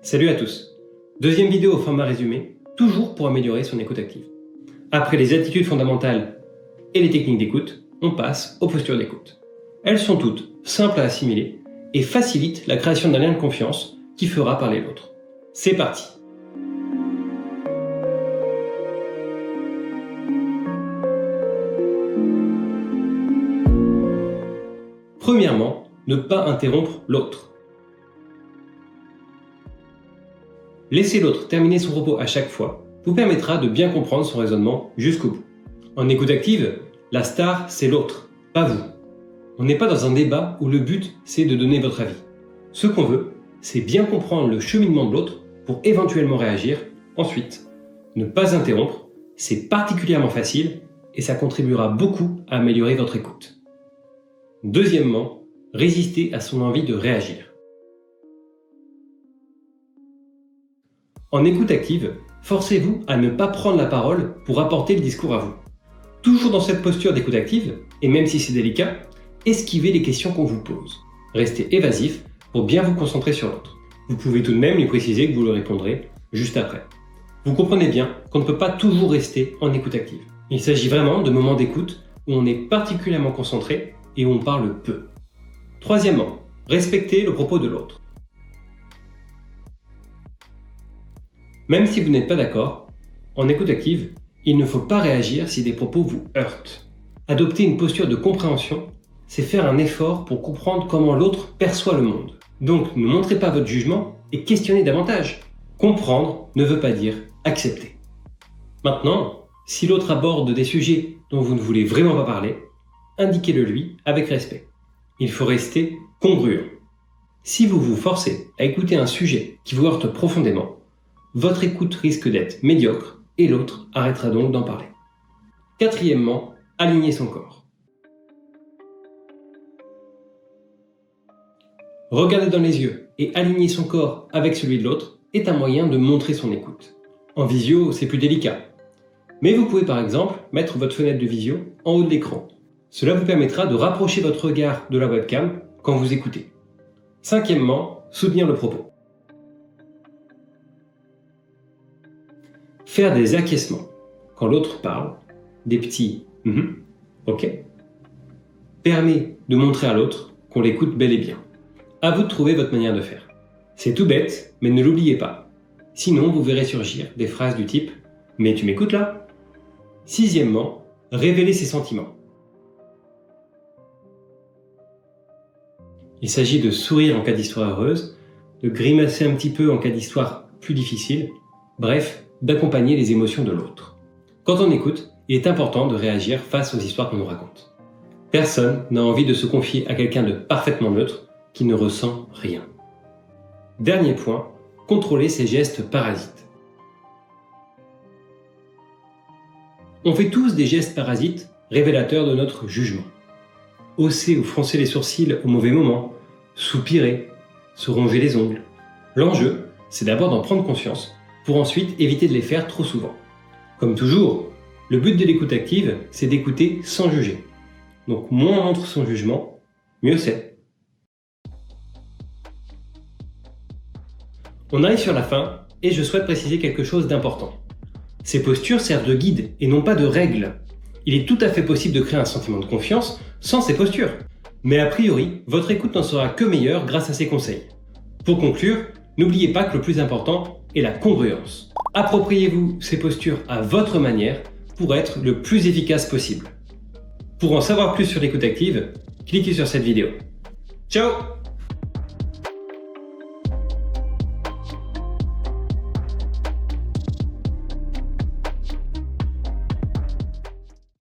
Salut à tous. Deuxième vidéo au format résumé, toujours pour améliorer son écoute active. Après les attitudes fondamentales et les techniques d'écoute, on passe aux postures d'écoute. Elles sont toutes simples à assimiler et facilitent la création d'un lien de confiance qui fera parler l'autre. C'est parti. Premièrement, ne pas interrompre l'autre. Laisser l'autre terminer son propos à chaque fois vous permettra de bien comprendre son raisonnement jusqu'au bout. En écoute active, la star, c'est l'autre, pas vous. On n'est pas dans un débat où le but, c'est de donner votre avis. Ce qu'on veut, c'est bien comprendre le cheminement de l'autre pour éventuellement réagir ensuite. Ne pas interrompre, c'est particulièrement facile et ça contribuera beaucoup à améliorer votre écoute. Deuxièmement, résister à son envie de réagir. En écoute active, forcez-vous à ne pas prendre la parole pour apporter le discours à vous. Toujours dans cette posture d'écoute active, et même si c'est délicat, esquivez les questions qu'on vous pose. Restez évasif pour bien vous concentrer sur l'autre. Vous pouvez tout de même lui préciser que vous le répondrez juste après. Vous comprenez bien qu'on ne peut pas toujours rester en écoute active. Il s'agit vraiment de moments d'écoute où on est particulièrement concentré et où on parle peu. Troisièmement, respectez le propos de l'autre. Même si vous n'êtes pas d'accord, en écoute active, il ne faut pas réagir si des propos vous heurtent. Adopter une posture de compréhension, c'est faire un effort pour comprendre comment l'autre perçoit le monde. Donc ne montrez pas votre jugement et questionnez davantage. Comprendre ne veut pas dire accepter. Maintenant, si l'autre aborde des sujets dont vous ne voulez vraiment pas parler, indiquez-le lui avec respect. Il faut rester congruent. Si vous vous forcez à écouter un sujet qui vous heurte profondément, votre écoute risque d'être médiocre et l'autre arrêtera donc d'en parler. Quatrièmement, aligner son corps. Regarder dans les yeux et aligner son corps avec celui de l'autre est un moyen de montrer son écoute. En visio, c'est plus délicat. Mais vous pouvez par exemple mettre votre fenêtre de visio en haut de l'écran. Cela vous permettra de rapprocher votre regard de la webcam quand vous écoutez. Cinquièmement, soutenir le propos. Faire des acquiescements quand l'autre parle, des petits ok, permet de montrer à l'autre qu'on l'écoute bel et bien. À vous de trouver votre manière de faire. C'est tout bête, mais ne l'oubliez pas. Sinon, vous verrez surgir des phrases du type « Mais tu m'écoutes là ?» Sixièmement, révéler ses sentiments. Il s'agit de sourire en cas d'histoire heureuse, de grimacer un petit peu en cas d'histoire plus difficile, bref, d'accompagner les émotions de l'autre. Quand on écoute, il est important de réagir face aux histoires qu'on nous raconte. Personne n'a envie de se confier à quelqu'un de parfaitement neutre qui ne ressent rien. Dernier point, contrôler ses gestes parasites. On fait tous des gestes parasites révélateurs de notre jugement. Hausser ou froncer les sourcils au mauvais moment, soupirer, se ronger les ongles. L'enjeu, c'est d'abord d'en prendre conscience pour ensuite éviter de les faire trop souvent. Comme toujours, le but de l'écoute active, c'est d'écouter sans juger. Donc moins on montre son jugement, mieux c'est. On arrive sur la fin et je souhaite préciser quelque chose d'important. Ces postures servent de guide et non pas de règle. Il est tout à fait possible de créer un sentiment de confiance sans ces postures. Mais a priori, votre écoute n'en sera que meilleure grâce à ces conseils. Pour conclure, n'oubliez pas que le plus important est la congruence. Appropriez-vous ces postures à votre manière pour être le plus efficace possible. Pour en savoir plus sur l'écoute active, cliquez sur cette vidéo. Ciao!